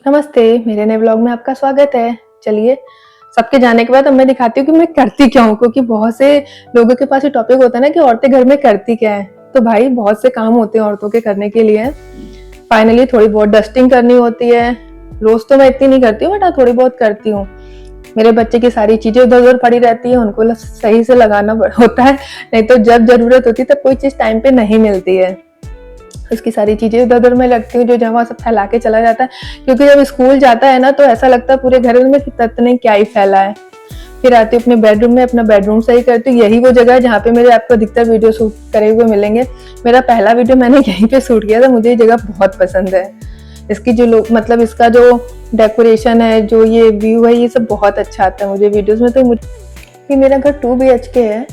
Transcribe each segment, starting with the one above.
नमस्ते, मेरे नए व्लॉग में आपका स्वागत है। चलिए, सबके जाने के बाद अब मैं दिखाती हूँ कि मैं करती क्या हूँ, क्योंकि बहुत से लोगों के पास ये टॉपिक होता है ना कि औरतें घर में करती क्या है। तो भाई बहुत से काम होते हैं औरतों के करने के लिए। फाइनली थोड़ी बहुत डस्टिंग करनी होती है। रोज तो मैं इतनी नहीं करती हूँ, बट हाँ थोड़ी बहुत करती हूँ। मेरे बच्चे की सारी चीजें उधर उधर पड़ी रहती है, उनको सही से लगाना होता है, नहीं तो जब जरूरत होती है तब कोई चीज टाइम पे नहीं मिलती है। उसकी सारी चीजें इधर उधर में लगती हूँ, जो जमा सब फैला के चला जाता है। क्योंकि जब स्कूल जाता है ना तो ऐसा लगता है पूरे घर में कितने क्या ही फैला है। फिर आती हूँ अपने बेडरूम में, अपना बेडरूम सही करती हूँ। यही वो जगह है जहाँ पे मेरे आपको अधिकतर वीडियो शूट करे हुए मिलेंगे। मेरा पहला वीडियो मैंने यहीं पे शूट किया था। मुझे ये जगह बहुत पसंद है। इसकी जो लोग मतलब इसका जो डेकोरेशन है, जो ये व्यू है, ये सब बहुत अच्छा आता है मुझे वीडियोस में। तो मुझे मेरा घर 2 BHK है।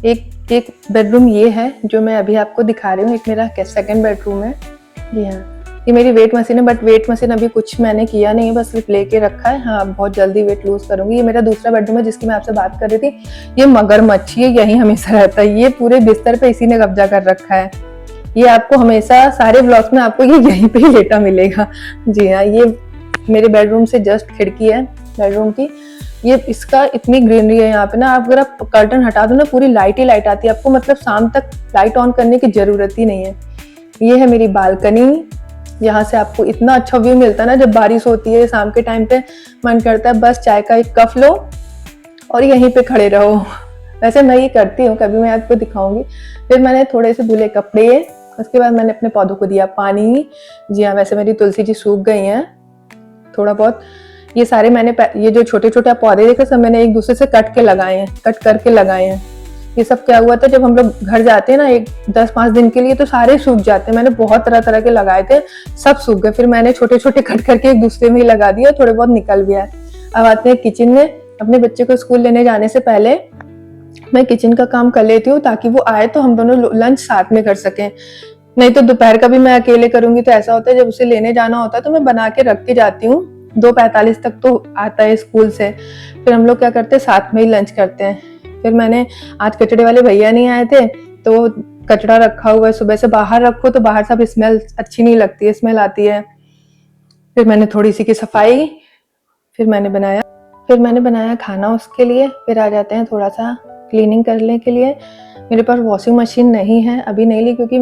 एक एक बेडरूम ये है जो मैं अभी आपको दिखा रही हूँ। एक मेरा सेकंड बेडरूम है। जी हाँ, ये मेरी वेट मशीन है, बट वेट मशीन अभी कुछ मैंने किया नहीं है, बस सिर्फ लेके रखा है। हाँ, बहुत जल्दी वेट लूज करूंगी। ये मेरा दूसरा बेडरूम है जिसकी मैं आपसे बात कर रही थी। ये मगरमच्छ, ये यही हमेशा रहता है। ये पूरे बिस्तर पे इसी ने कब्जा कर रखा है। ये आपको हमेशा सारे ब्लॉग्स में आपको ये यहीं पे ही लेटा मिलेगा। जी हाँ, ये मेरे बेडरूम से जस्ट खिड़की है बेडरूम की। ये इसका इतनी ग्रीनरी है यहाँ पे ना, आप अगर आप कर्टन हटा दो ना पूरी लाइट ही लाइट आती है आपको। मतलब शाम तक लाइट ऑन करने की जरूरत ही नहीं है। ये है मेरी बालकनी। यहाँ से आपको इतना अच्छा व्यू मिलता है ना, जब बारिश होती है शाम के टाइम पे मन करता है बस चाय का एक कप लो और यहीं पे खड़े रहो। वैसे मैं ये करती हूँ, कभी मैं आपको दिखाऊंगी। फिर मैंने थोड़े से धुले कपड़े, उसके बाद मैंने अपने पौधों को दिया पानी। जी हाँ, वैसे मेरी तुलसी जी सूख गई हैं थोड़ा बहुत। ये सारे मैंने ये जो छोटे छोटे पौधे देखे सब मैंने एक दूसरे से कट करके लगाए हैं। ये सब क्या हुआ था, जब हम लोग घर जाते हैं ना एक 10-5 दिन के लिए तो सारे सूख जाते हैं। मैंने बहुत तरह तरह के लगाए थे, सब सूख गए। फिर मैंने छोटे छोटे कट करके एक दूसरे में ही लगा दिया, थोड़े बहुत निकल भी आए। अब आते हैं किचन में। अपने बच्चे को स्कूल लेने जाने से पहले मैं किचन का काम कर लेती हूँ, ताकि वो आए तो हम दोनों लंच साथ में कर सकें। नहीं तो दोपहर का भी मैं अकेले करूंगी तो ऐसा होता है, जब उसे लेने जाना होता है तो मैं बना के रख के जाती हूँ। 2:45 तक तो आता है स्कूल से। फिर हम लोग क्या करते हैं, साथ में ही लंच करते हैं। फिर मैंने आज कचड़े वाले भैया नहीं आए थे तो कचड़ा रखा हुआ है। सुबह से बाहर रखो तो बाहर सब स्मेल अच्छी नहीं लगती है, स्मेल आती है। फिर मैंने थोड़ी सी की सफाई, फिर मैंने बनाया खाना उसके लिए। फिर आ जाते हैं थोड़ा सा क्लीनिंग करने के लिए। मेरे पास वॉशिंग मशीन नहीं है, अभी नहीं ली, क्योंकि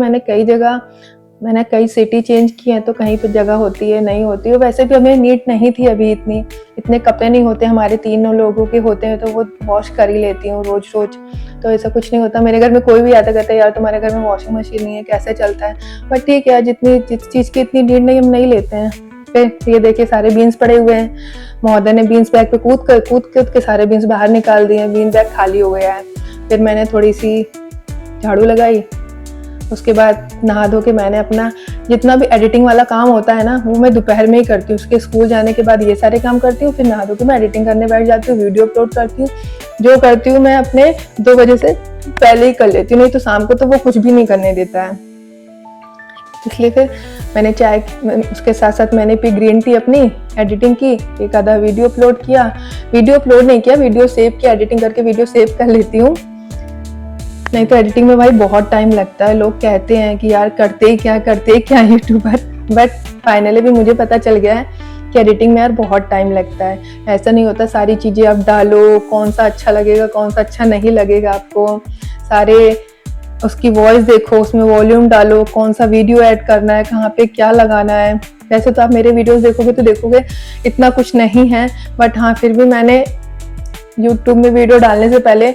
मैंने कई सिटी चेंज की है तो कहीं पे जगह होती है नहीं होती है। वैसे भी हमें नीड नहीं थी अभी, इतने कपड़े नहीं होते हमारे, 3 लोगों के होते हैं तो वो वॉश कर ही लेती हूँ रोज रोज। तो ऐसा कुछ नहीं होता। मेरे घर में कोई भी आता कहता है यार तुम्हारे घर में वॉशिंग मशीन नहीं है, कैसे चलता है। बट ठीक है, जिस चीज की इतनी नीड नहीं हम नहीं लेते हैं। फिर ये देखिए सारे बीन्स पड़े हुए हैं। महोदय ने बीन्स बैग पे कूद के सारे बीन्स बाहर निकाल दिए। बीन बैग खाली हो गया है। फिर मैंने थोड़ी सी झाड़ू लगाई। उसके बाद नहा धो के मैंने अपना जितना भी एडिटिंग वाला काम होता है ना वो मैं दोपहर में ही करती हूँ। उसके स्कूल जाने के बाद ये सारे काम करती हूँ। फिर नहा धो के मैं एडिटिंग करने बैठ जाती हूँ, वीडियो अपलोड करती हूँ। जो करती हूँ मैं अपने 2 बजे से पहले ही कर लेती हूँ, नहीं तो शाम को तो वो कुछ भी नहीं करने देता है। इसलिए फिर मैंने चाय, उसके साथ साथ मैंने पी ग्रीन टी, अपनी एडिटिंग की, एक आधा वीडियो अपलोड किया। वीडियो अपलोड नहीं किया, वीडियो सेव किया। एडिटिंग करके वीडियो सेव कर लेती हूँ, नहीं तो एडिटिंग में भाई बहुत टाइम लगता है। लोग कहते हैं कि यार करते ही क्या यूट्यूबर, बट फाइनली भी मुझे पता चल गया है कि एडिटिंग में यार बहुत टाइम लगता है। ऐसा नहीं होता सारी चीज़ें आप डालो, कौन सा अच्छा लगेगा कौन सा अच्छा नहीं लगेगा आपको। सारे उसकी वॉइस देखो, उसमें वॉल्यूम डालो, कौन सा वीडियो ऐड करना है, कहाँ पे क्या लगाना है। वैसे तो आप मेरे वीडियोस देखोगे तो देखोगे इतना कुछ नहीं है, बट हाँ फिर भी मैंने यूट्यूब में वीडियो डालने से पहले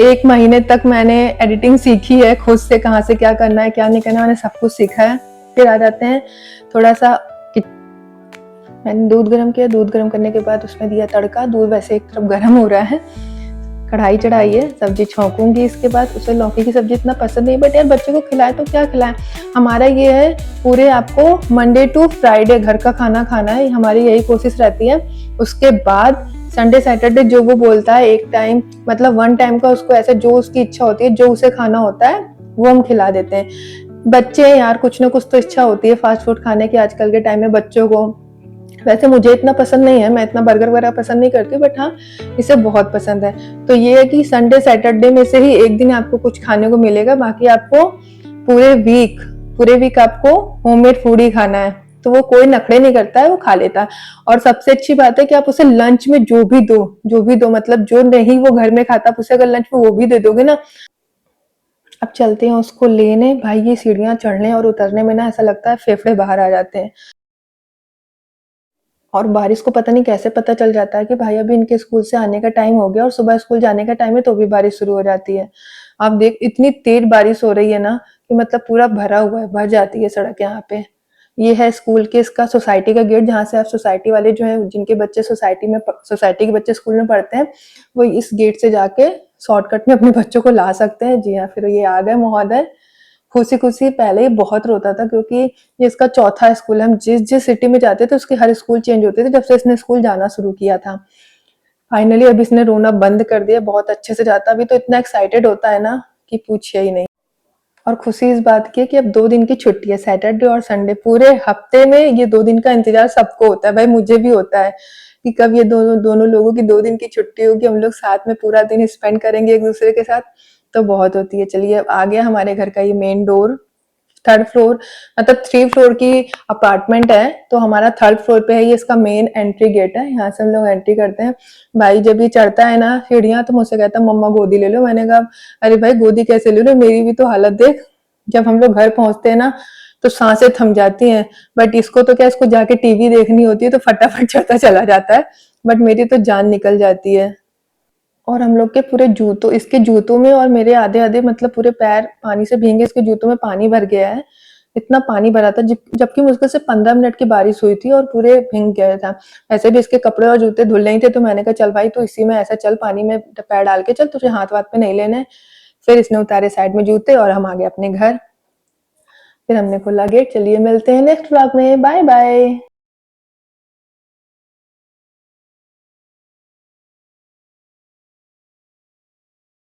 1 महीने तक मैंने एडिटिंग सीखी है खुद से, कहाँ से क्या करना है क्या नहीं करना है, मैंने सब कुछ सीखा है। फिर आ जाते हैं थोड़ा सा, मैंने दूध गर्म किया। दूध गर्म करने के बाद उसमें दिया तड़का। दूध वैसे एक तरफ गर्म हो रहा है, कढ़ाई चढ़ाई है, सब्जी छौंकूंगी। इसके बाद उसे लौकी की सब्जी इतना पसंद नहीं, बट यार बच्चे को खिलाए तो क्या खिलाएं। हमारा ये है पूरे आपको मंडे टू फ्राइडे घर का खाना खाना है, हमारी यही कोशिश रहती है। उसके बाद संडे सैटरडे जो वो बोलता है एक टाइम, मतलब 1 टाइम का उसको ऐसे जो उसकी इच्छा होती है, जो उसे खाना होता है वो हम खिला देते हैं। बच्चे यार कुछ ना कुछ तो इच्छा होती है फास्ट फूड खाने की आजकल के टाइम में बच्चों को। वैसे मुझे इतना पसंद नहीं है, मैं इतना बर्गर वगैरह पसंद नहीं करती, बट हाँ इसे बहुत पसंद है। तो ये है कि संडे सैटरडे में से ही एक दिन आपको कुछ खाने को मिलेगा, बाकी आपको पूरे वीक आपको होममेड फूड ही खाना है। तो वो कोई नखरे नहीं करता है, वो खा लेता है। और सबसे अच्छी बात है कि आप उसे लंच में जो भी दो मतलब जो नहीं वो घर में खाता, आप उसे अगर लंच में वो भी दे दोगे ना। अब चलते हैं उसको लेने। भाई ये सीढ़ियाँ चढ़ने और उतरने में ना ऐसा लगता है फेफड़े बाहर आ जाते हैं। और बारिश को पता नहीं कैसे पता चल जाता है कि भाई अभी इनके स्कूल से आने का टाइम हो गया, और सुबह स्कूल जाने का टाइम है तो भी बारिश शुरू हो जाती है। आप देख इतनी तेज बारिश हो रही है ना कि मतलब पूरा भरा हुआ है, भर जाती है सड़क यहाँ पे। ये है स्कूल के इसका सोसाइटी का गेट, जहाँ से आप सोसाइटी वाले जो है जिनके बच्चे सोसाइटी के बच्चे स्कूल में पढ़ते हैं, वो इस गेट से जाके शॉर्टकट में अपने बच्चों को ला सकते हैं। जी हाँ, फिर ये आ गए महोदय खुशी खुशी। पहले ही बहुत रोता था क्योंकि ये इसका चौथा स्कूल है। हम जिस जिस सिटी में जाते थे उसके हर स्कूल चेंज होते थे जब से इसने स्कूल जाना शुरू किया था। फाइनली अब इसने रोना बंद कर दिया, बहुत अच्छे से जाता। अभी तो इतना एक्साइटेड होता है ना कि पूछिए ही नहीं। और खुशी इस बात की है कि अब 2 दिन की छुट्टी है, सैटरडे और संडे। पूरे हफ्ते में ये 2 दिन का इंतजार सबको होता है, भाई मुझे भी होता है कि कब ये दोनों दोनों लोगों की 2 दिन की छुट्टी होगी, हम लोग साथ में पूरा दिन स्पेंड करेंगे एक दूसरे के साथ। तो बहुत होती है। चलिए अब आ गया हमारे घर का ये मेन डोर। थर्ड फ्लोर मतलब 3 फ्लोर की अपार्टमेंट है, तो हमारा थर्ड फ्लोर पे है। ये इसका मेन एंट्री गेट है, यहाँ से हम लोग एंट्री करते हैं। भाई जब ये चढ़ता है ना सीढ़ियाँ तो मुझसे कहता है मम्मा गोदी ले लो। मैंने कहा अरे भाई गोदी कैसे ले लो, मेरी भी तो हालत देख। जब हम लोग घर पहुंचते हैं ना तो सांसें थम जाती हैं, बट इसको तो क्या, इसको जाके टीवी देखनी होती है तो फटाफट चढ़ता चला जाता है, बट मेरी तो जान निकल जाती है। और हम लोग के पूरे जूतों, इसके जूतों में और मेरे आधे आधे मतलब पूरे पैर पानी से भींगे, इसके जूतों में पानी भर गया है। इतना पानी भरा था जबकि मुश्किल से 15 मिनट की बारिश हुई थी और पूरे भींग गया था। ऐसे भी इसके कपड़े और जूते धुल नहीं थे, तो मैंने कहा चल भाई तो इसी में ऐसा चल, पानी में पैर डाल के चल, तुझे हाथ वाथ पे नहीं लेने। फिर इसने उतारे साइड में जूते और हम आ गए अपने घर। फिर हमने खोला गेट। चलिए मिलते हैं नेक्स्ट व्लॉग में, बाय बाय।